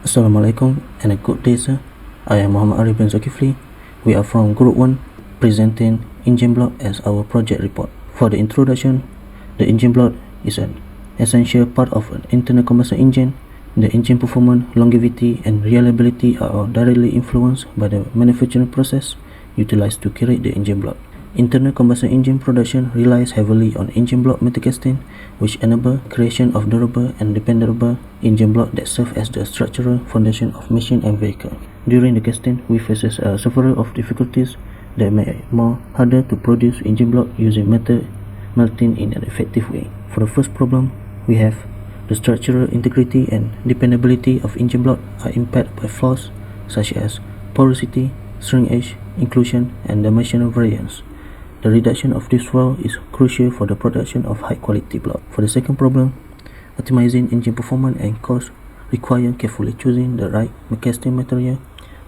Assalamualaikum and a good day, sir. I am Muhammad Arif bin Zulkifli. We are from Group 1 presenting engine block as our project report. For the introduction, the engine block is an essential part of an internal combustion engine. The engine performance, longevity and reliability are all directly influenced by the manufacturing process utilized to create the engine block. Internal combustion engine production relies heavily on engine block metal casting, which enable creation of durable and dependable engine block that serve as the structural foundation of machine and vehicle. During the casting, we faces several of difficulties that make it more harder to produce engine block using metal melting in an effective way. For the first problem, we have the structural integrity and dependability of engine block are impacted by flaws such as porosity, shrinkage, inclusion, and dimensional variance. The reduction of this flaw is crucial for the production of high-quality block. For the second problem, optimizing engine performance and cost require carefully choosing the right casting material,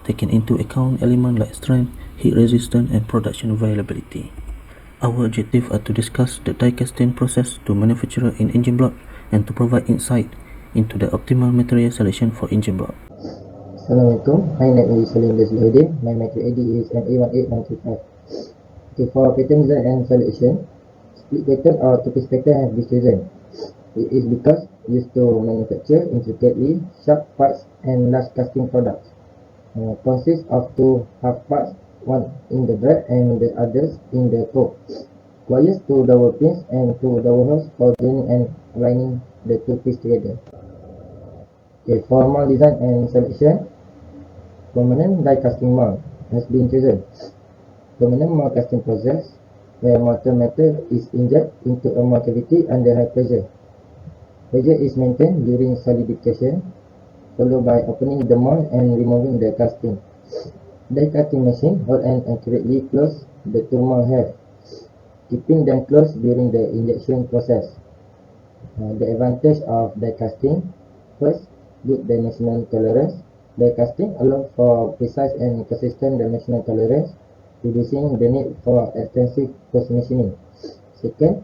taking into account elements like strength, heat resistance, and production availability. Our objectives are to discuss the die casting process to manufacture an engine block and to provide insight into the optimal material selection for engine block. Assalamualaikum, my name is Salim Desluddin. My metric ID is MA18135. Okay, for pattern design and selection, split pattern or two-piece pattern have been chosen. It is because used to manufacture intricately sharp parts and large casting products. Consists of two half parts, one in the drive and the others in the core. Requires two dowel pins and two dowel holes for joining and aligning the two pieces together. Okay, for mold design and selection, permanent die casting mold has been chosen. Permanent mold casting process where molten metal is injected into a mold cavity under high pressure. Pressure is maintained during solidification, followed by opening the mold and removing the casting. Die cutting machine hold and accurately close the two mold heads, keeping them closed during the injection process. The advantage of die casting: first, good dimensional tolerance. Die casting allows for precise and consistent dimensional tolerance, reducing the need for extensive post-machining. Second,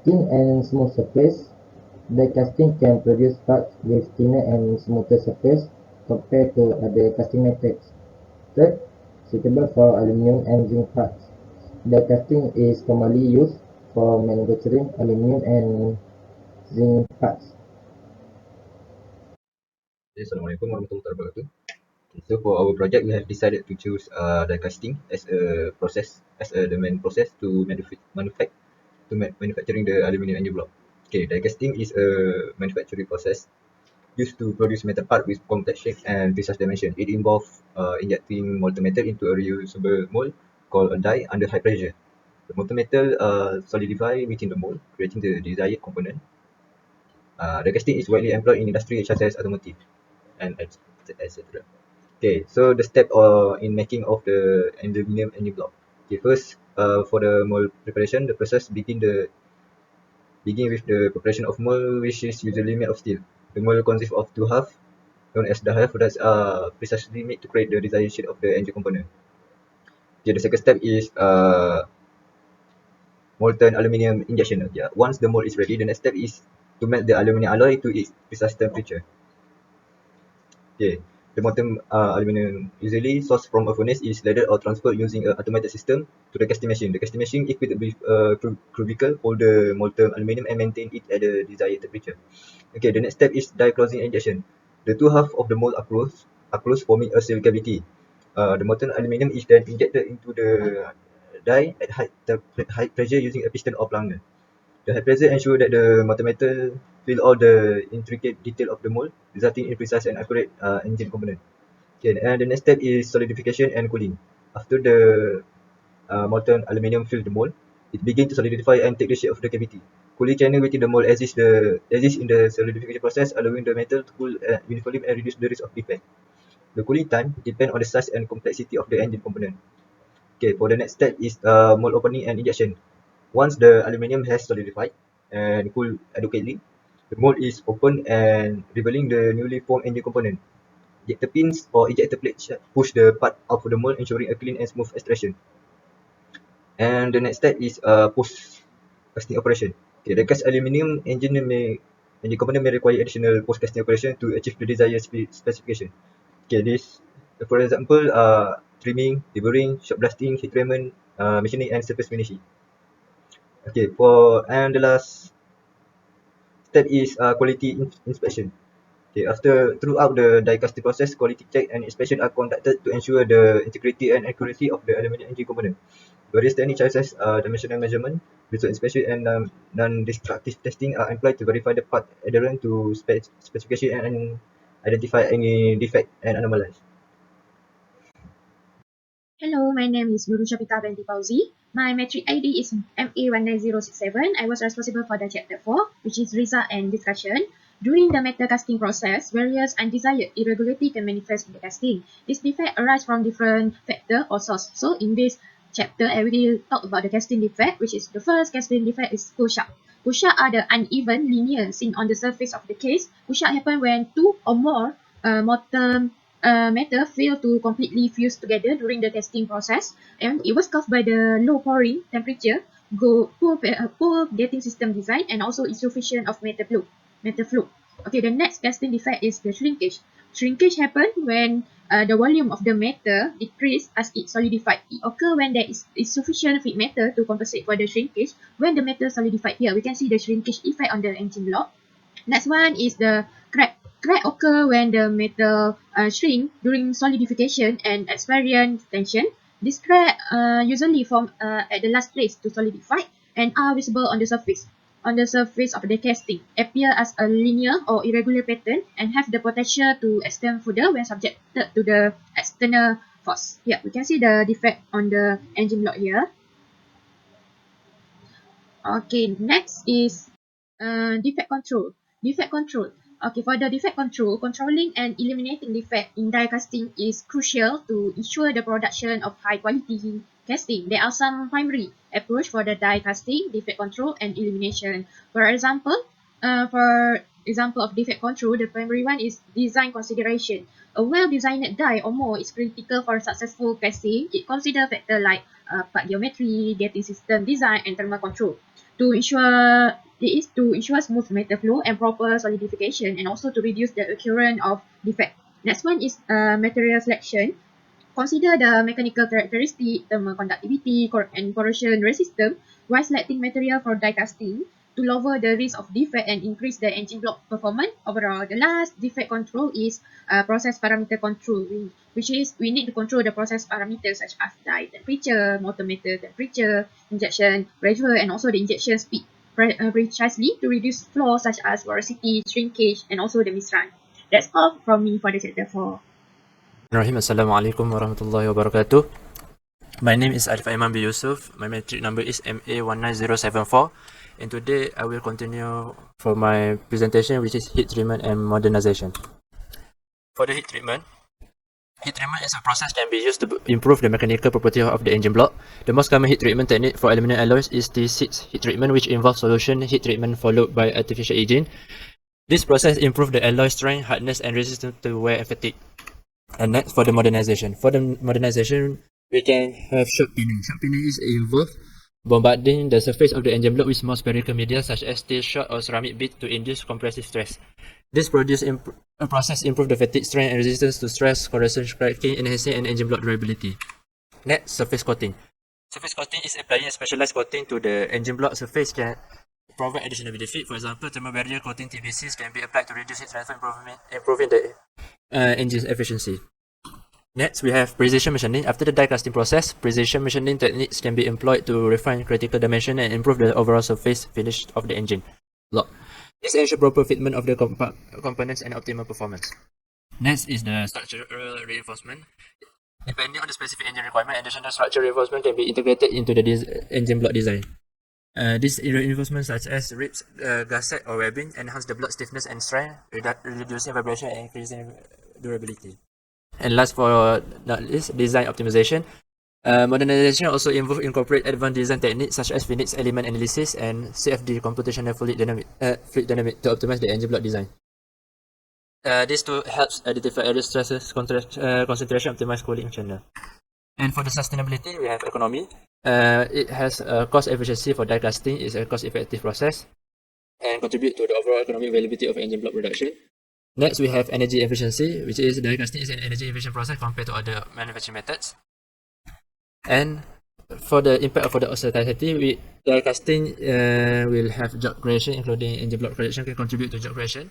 thin and smooth surface. Die casting can produce parts with thinner and smoother surface compared to other casting methods. Third, suitable for aluminum and zinc parts. Die casting is commonly used for manufacturing aluminum and zinc parts. Assalamualaikum warahmatullahi wabarakatuh. Okay, so for our project, we have decided to choose die casting as the main process to manufacturing the aluminium engine block. Okay, die casting is a manufacturing process used to produce metal part with compact shape and precise dimension. It involves injecting molten metal into a reusable mold called a die under high pressure. The molten metal solidify within the mold, creating the desired component. Die casting is widely employed in industry such as automotive and etc. Okay, so the step in making of the aluminum engine block. Okay, first, for the mold preparation, the process begin with the preparation of mold, which is usually made of steel. The mold consists of two halves, known as the half that are precisely made to create the desired shape of the engine component. Okay, the second step is molten aluminium injection. Okay, once the mold is ready, the next step is to melt the aluminium alloy to its precise temperature. Okay, the molten aluminium usually sourced from a furnace is lathered or transferred using an automated system to the casting machine. The casting machine equipped with a cubicle hold the molten aluminium and maintain it at the desired temperature. Okay, the next step is die closing injection. The two halves of the mold are closed forming a sealed cavity. The molten aluminium is then injected into the die at high pressure using a piston or plunger. The high pressure ensures that the molten metal fill all the intricate detail of the mold, resulting in precise and accurate engine component. Okay, and the next step is solidification and cooling. After the molten aluminium fill the mold, it begins to solidify and take the shape of the cavity. Cooling channel within the mold exists in the solidification process, allowing the metal to cool uniformly and reduce the risk of defect. The cooling time depends on the size and complexity of the engine component. Okay, for the next step is mold opening and injection. Once the aluminium has solidified and cooled adequately, the mold is opened and revealing the newly formed engine component. Ejector pins or ejector plates push the part out of the mold, ensuring a clean and smooth extraction. And the next step is post casting operation. Okay, the cast aluminium engine may Engine component may require additional post-casting operation to achieve the desired specification. Okay, this, for example, trimming, deburring, shot blasting, heat treatment, machining and surface finishing. Okay, and the last step is quality inspection. Okay, throughout the die casting process, quality check and inspection are conducted to ensure the integrity and accuracy of the aluminum engine component. Various techniques such as dimensional measurement, visual inspection, and non-destructive testing are employed to verify the part adherent to specification and identify any defect and anomalies. Hello, my name is Guru Shapika Binti Fauzi. My metric ID is MA19067. I was responsible for the chapter 4, which is result and discussion. During the metal casting process, various undesired irregularity can manifest in the casting. This defect arises from different factor or source. So in this chapter, I will talk about the casting defect, which is the first casting defect is push-up. Push-up are the uneven linear seen on the surface of the case. Push-up happen when two or more molten metal fail to completely fuse together during the casting process, and it was caused by the low pouring temperature, poor gating system design, and also insufficient of metal flow. Okay, the next casting defect is the shrinkage. Shrinkage happens when the volume of the metal decrease as it solidified. It occurs when there is insufficient feed metal to compensate for the shrinkage. When the metal solidified here, we can see the shrinkage effect on the engine block. Next one is the crack. Crack occur when the metal shrink during solidification and experience tension. This crack usually form at the last place to solidify and are visible on the surface. On the surface of the casting, appear as a linear or irregular pattern and have the potential to extend further when subjected to the external force. Here, we can see the defect on the engine block here. Okay, next is defect control. Defect control. Okay, for the defect control, controlling and eliminating defect in die casting is crucial to ensure the production of high quality casting. There are some primary approach for the die casting, defect control and elimination. For example of defect control, the primary one is design consideration. A well-designed die or more is critical for successful casting. It considers factors like part geometry, gating system design, and thermal control to ensure smooth metal flow and proper solidification, and also to reduce the occurrence of defect. Next one is material selection. Consider the mechanical characteristic, thermal conductivity, and corrosion resistance while selecting material for die casting to lower the risk of defect and increase the engine block performance overall. The last defect control is process parameter control, which is we need to control the process parameters such as die temperature, motor metal temperature, injection pressure, and also the injection speed precisely to reduce flaws such as porosity, shrinkage, and also the misrun. That's all from me for the chapter 4. Assalamualaikum warahmatullahi wabarakatuh. My name is Arif Aiman bin Yusuf. My metric number is MA19074. And today I will continue for my presentation, which is heat treatment and modernization. For the heat treatment is a process that can be used to improve the mechanical property of the engine block. The most common heat treatment technique for aluminum alloys is T6 heat treatment, which involves solution heat treatment followed by artificial aging. This process improves the alloy strength, hardness, and resistance to wear and fatigue. And next, for the modernization. For the modernization, we can have shot peening. Shot peening is involved bombarding the surface of the engine block with small spherical media such as steel shot or ceramic bead to induce compressive stress. This process improves the fatigue strength and resistance to stress, corrosion, cracking, enhancing an engine block durability. Next, surface coating. Surface coating is applying a specialized coating to the engine block surface can provide additional benefit. For example, thermal barrier coating TBCs can be applied to reduce heat transfer, improving the engine efficiency. Next, we have precision machining. After the die casting process, precision machining techniques can be employed to refine critical dimension and improve the overall surface finish of the engine block. This ensures proper fitment of the components and optimal performance. Next is the structural reinforcement. Depending on the specific engine requirement, additional structural reinforcement can be integrated into the engine block design. These reinforcements such as ribs, gusset or webbing enhance the block stiffness and strength, reducing vibration and increasing durability. And last for not least, design optimization. Modernization also incorporate advanced design techniques such as finite element analysis and CFD computational fluid dynamic to optimize the engine block design. This tool helps identify error stresses, concentration, optimize cooling channel. And for the sustainability, we have economy. It has cost efficiency for die casting. It's a cost-effective process. and contribute to the overall economic availability of engine block production. Next, we have energy efficiency, which is die casting is an energy efficient process compared to other manufacturing methods. And for the impact for the society, die casting will have job creation, including engine block production can contribute to job creation.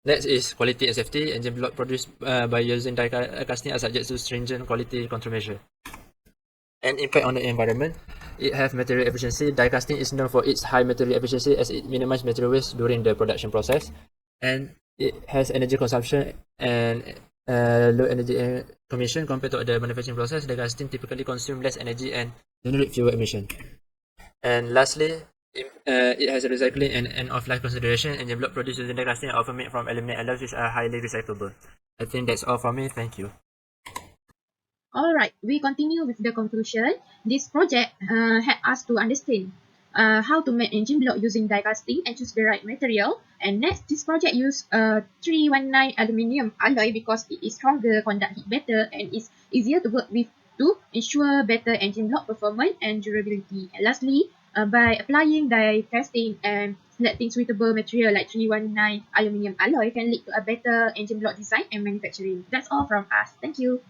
Next is quality and safety. Engine block produced by using die casting are subject to stringent quality control measure. And impact on the environment, it has material efficiency. Die casting is known for its high material efficiency as it minimizes material waste during the production process, and it has energy consumption and low energy emission compared to the manufacturing process. Die casting typically consume less energy and generate fewer emissions. And lastly, it has a recycling and end-of-life consideration. Engine block produced using die casting are often made from aluminum alloys which are highly recyclable. I think that's all from me. Thank you. Alright, we continue with the conclusion. This project had us to understand how to make engine block using die casting and choose the right material. And next, this project used 319 aluminium alloy because it is stronger, conduct heat better, and is easier to work with to ensure better engine block performance and durability. And lastly, by applying die casting and selecting suitable material like 319 aluminium alloy can lead to a better engine block design and manufacturing. That's all from us. Thank you.